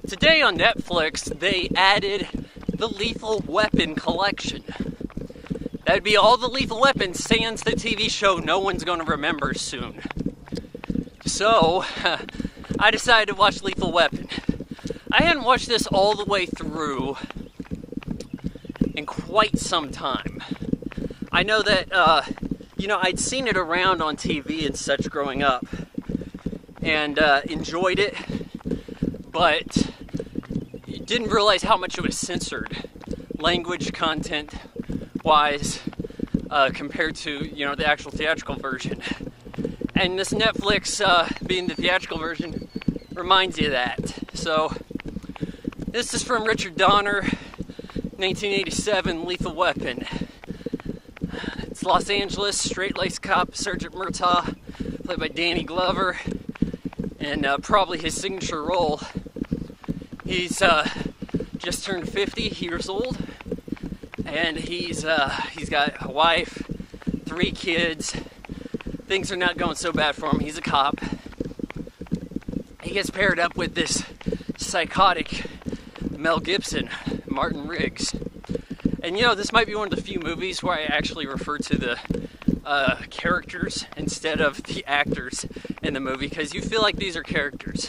Today on Netflix, they added the Lethal Weapon collection. That'd be all the Lethal Weapon sans the TV show no one's going to remember soon. So, I decided to watch Lethal Weapon. I hadn't watched this all the way through in quite some time. I know that, I'd seen it around on TV and such growing up, and enjoyed it, but didn't realize how much it was censored, language, content-wise, compared to, the actual theatrical version. And this Netflix, being the theatrical version, reminds you of that. So, this is from Richard Donner, 1987, Lethal Weapon. It's Los Angeles, straight-laced cop, Sergeant Murtaugh, played by Danny Glover, and probably his signature role. He's just turned 50 years old, and he's got a wife, 3 kids. Things are not going so bad for him. He's a cop. He gets paired up with this psychotic Mel Gibson, Martin Riggs. And this might be one of the few movies where I actually refer to the characters instead of the actors in the movie, because you feel like these are characters.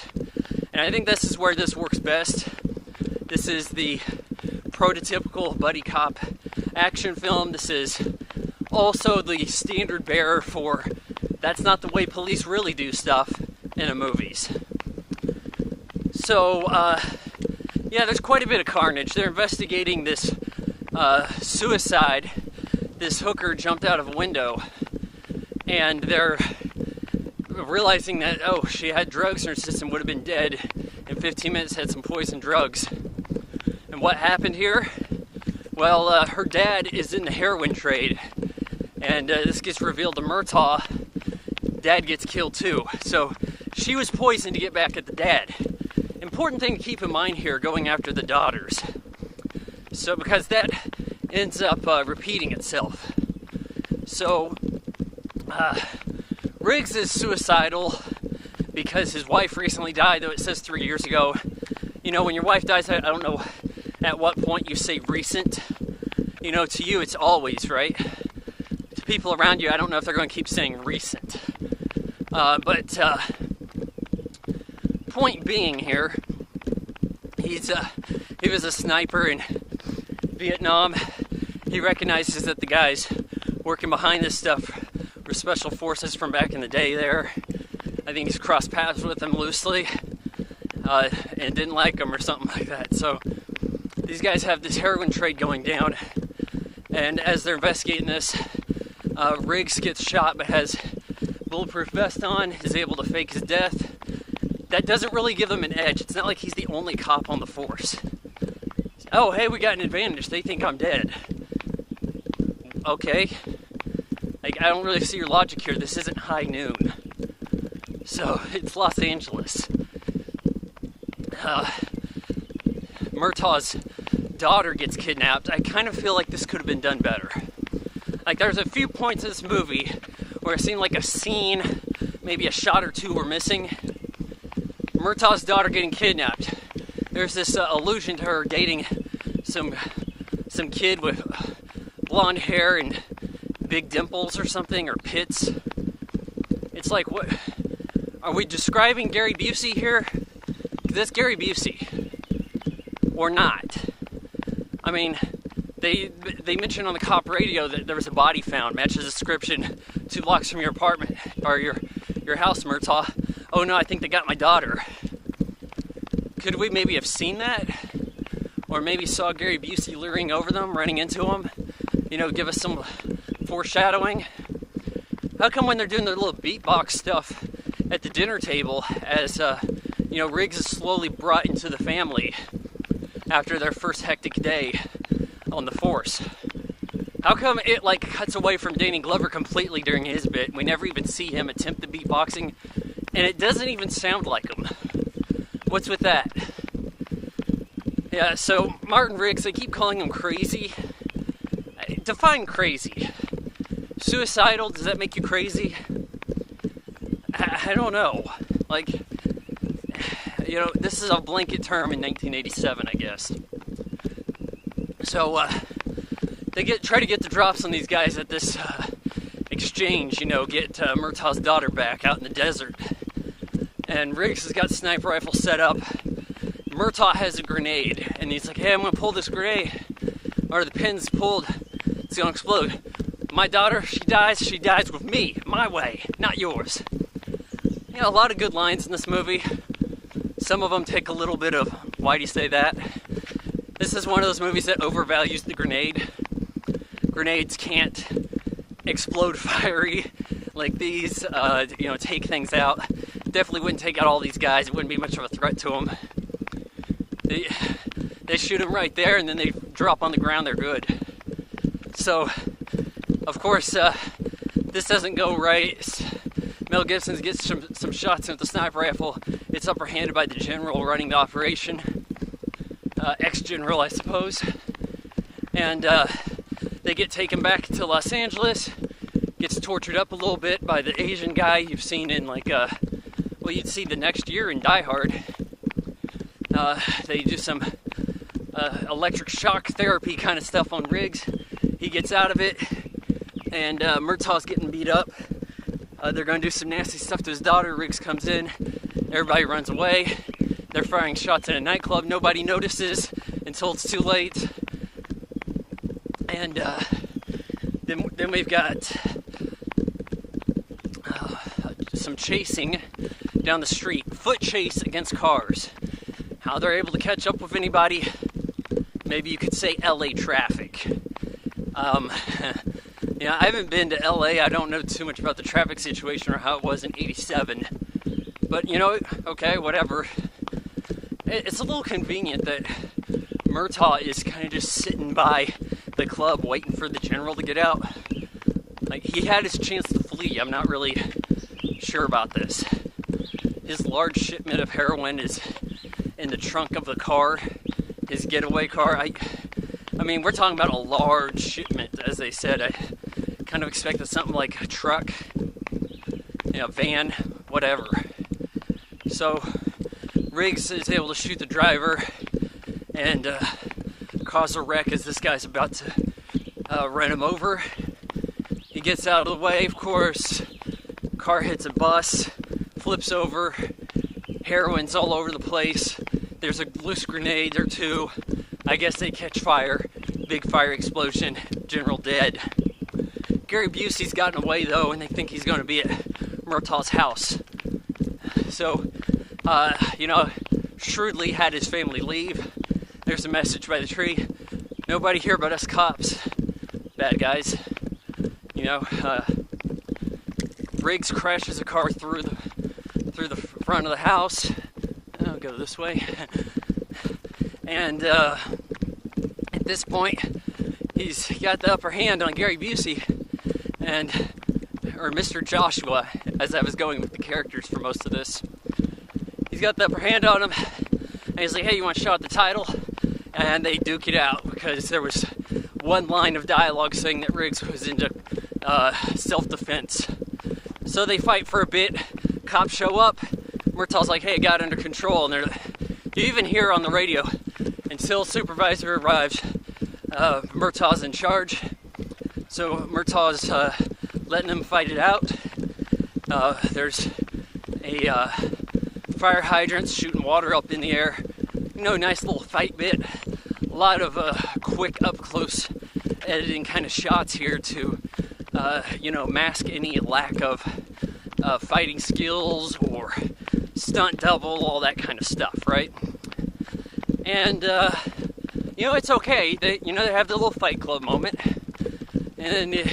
And I think this is where this works best. This is the prototypical buddy cop action film. This is also the standard bearer for that's not the way police really do stuff in the movies. So, there's quite a bit of carnage. They're investigating this suicide. This hooker jumped out of a window, and they're realizing that, she had drugs in her system, would have been dead in 15 minutes, had some poison drugs. And what happened here? Well, her dad is in the heroin trade, and this gets revealed to Murtaugh. Dad gets killed too. So she was poisoned to get back at the dad. Important thing to keep in mind here, going after the daughters. So because that ends up repeating itself. So Riggs is suicidal because his wife recently died, though it says 3 years ago. When your wife dies, I don't know at what point you say recent. To you it's always, right? To people around you, I don't know if they're going to keep saying recent. But point being here, he was a sniper in Vietnam. He recognizes that the guys working behind this stuff were special forces from back in the day there. I think he's crossed paths with them loosely and didn't like them or something like that. So these guys have this heroin trade going down, and as they're investigating this, Riggs gets shot but has bulletproof vest on, is able to fake his death. That doesn't really give them an edge. It's not like he's the only cop on the force. Oh, hey, we got an advantage. They think I'm dead. Okay. I don't really see your logic here. This isn't high noon. So, it's Los Angeles. Murtaugh's daughter gets kidnapped. I kind of feel like this could have been done better. There's a few points in this movie where it seemed like a scene, maybe a shot or two were missing. Murtaugh's daughter getting kidnapped. There's this allusion to her dating some kid with blonde hair and big dimples or something, or pits. It's like, what? Are we describing Gary Busey here? That's Gary Busey. Or not. I mean, they mentioned on the cop radio that there was a body found, matches the description, 2 blocks from your apartment, or your house, Murtaugh. Oh no, I think they got my daughter. Could we maybe have seen that? Or maybe saw Gary Busey luring over them, running into them? Give us some foreshadowing. How come when they're doing their little beatbox stuff at the dinner table, as Riggs is slowly brought into the family after their first hectic day on the force, how come it cuts away from Danny Glover completely during his bit? We never even see him attempt the beatboxing, and it doesn't even sound like him. What's with that? Yeah, so Martin Riggs, they keep calling him crazy. Define crazy. Suicidal, does that make you crazy? I don't know. this is a blanket term in 1987, I guess. So they try to get the drops on these guys at this exchange, get Murtaugh's daughter back out in the desert. And Riggs has got the sniper rifle set up. Murtaugh has a grenade, and he's like, hey, I'm gonna pull this grenade, or the pin's pulled, it's gonna explode. My daughter, she dies with me, my way, not yours. A lot of good lines in this movie. Some of them take a little bit of, why do you say that? This is one of those movies that overvalues the grenade. Grenades can't explode fiery like these, take things out. Definitely wouldn't take out all these guys. It wouldn't be much of a threat to them. They shoot them right there, and then they drop on the ground. They're good. So, of course, this doesn't go right. Mel Gibson gets some shots with the sniper rifle. It's upper-handed by the general running the operation. Ex-general, I suppose. And they get taken back to Los Angeles. Gets tortured up a little bit by the Asian guy you've seen in, you'd see the next year in Die Hard. They do some electric shock therapy kind of stuff on Riggs. He gets out of it, and Murtaugh's getting beat up. They're going to do some nasty stuff to his daughter. Riggs comes in. Everybody runs away. They're firing shots at a nightclub. Nobody notices until it's too late. And then we've got some chasing down the street. Foot chase against cars. How they're able to catch up with anybody, maybe you could say LA traffic. I haven't been to LA. I don't know too much about the traffic situation or how it was in '87. But, okay, whatever. It's a little convenient that Murtaugh is kind of just sitting by the club waiting for the general to get out. He had his chance to flee. I'm not really sure about this. His large shipment of heroin is in the trunk of the car, his getaway car. I mean, we're talking about a large shipment, as they said. I kind of expected something like a truck, van, whatever. So Riggs is able to shoot the driver and cause a wreck as this guy's about to run him over. He gets out of the way, of course. Car hits a bus, flips over, heroin's all over the place. There's a loose grenade or two. I guess they catch fire. Big fire explosion. General dead. Gary Busey's gotten away though, and they think he's going to be at Murtaugh's house. So, shrewdly had his family leave. There's a message by the tree. Nobody here but us cops. Bad guys. Riggs crashes a car through the front of the house. I'll go this way. And at this point, he's got the upper hand on Gary Busey, or Mr. Joshua, as I was going with the characters for most of this. He's got the upper hand on him, and he's like, hey, you want to shout the title? And they duke it out, because there was one line of dialogue saying that Riggs was into self-defense. So they fight for a bit, cops show up, Murtaugh's like, hey, I got it under control, and you even hear on the radio, until supervisor arrives, Murtaugh's in charge. So Murtaugh's letting them fight it out. There's a fire hydrants shooting water up in the air. Nice little fight bit. A lot of quick up-close editing kind of shots here to, mask any lack of fighting skills or stunt double, all that kind of stuff, right? And, it's okay. They have the little Fight Club moment. And then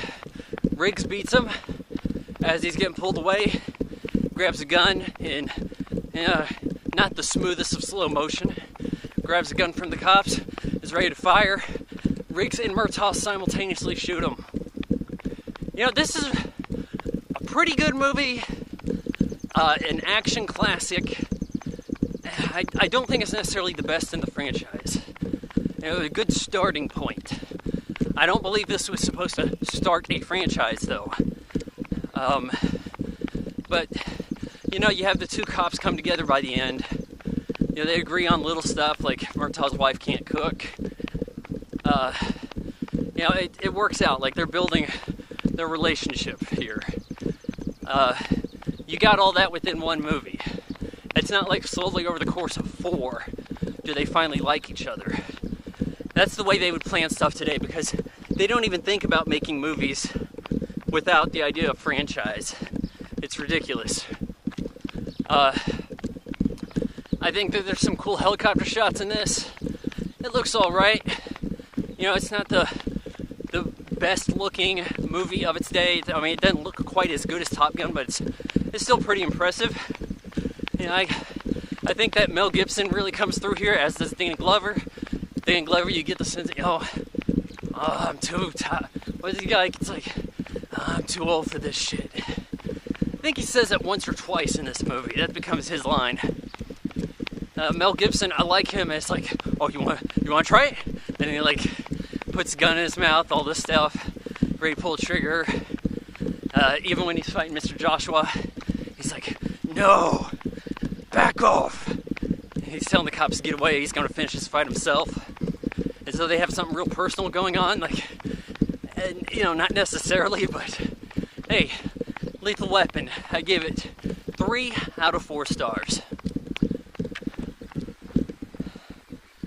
Riggs beats him as he's getting pulled away, grabs a gun in, not the smoothest of slow motion, grabs a gun from the cops, is ready to fire. Riggs and Murtaugh simultaneously shoot him. This is a pretty good movie, an action classic. I don't think it's necessarily the best in the franchise. A good starting point. I don't believe this was supposed to start a franchise, though. But, you have the two cops come together by the end. You know, they agree on little stuff like Murtaugh's wife can't cook. You know, it works out. Like, they're building their relationship here. You got all that within one movie. It's not like slowly over the course of 4 do they finally like each other. That's the way they would plan stuff today, because they don't even think about making movies without the idea of franchise. It's ridiculous. I think that there's some cool helicopter shots in this. It looks all right. You know, it's not the best looking movie of its day. I mean, it doesn't look quite as good as Top Gun, but it's still pretty impressive. You know, I think that Mel Gibson really comes through here, as does Danny Glover. Danny Glover, you get the sense of, I'm too tired. What is he like? It's like, I'm too old for this shit. I think he says that once or twice in this movie. That becomes his line. Mel Gibson, I like him as like, oh, you want to try it? And he like puts a gun in his mouth, all this stuff, ready to pull the trigger. Even when he's fighting Mr. Joshua, he's like, no, back off. And he's telling the cops to get away. He's going to finish his fight himself. And so they have something real personal going on, like, and, you know, not necessarily, but hey, Lethal Weapon, I give it 3 out of 4 stars.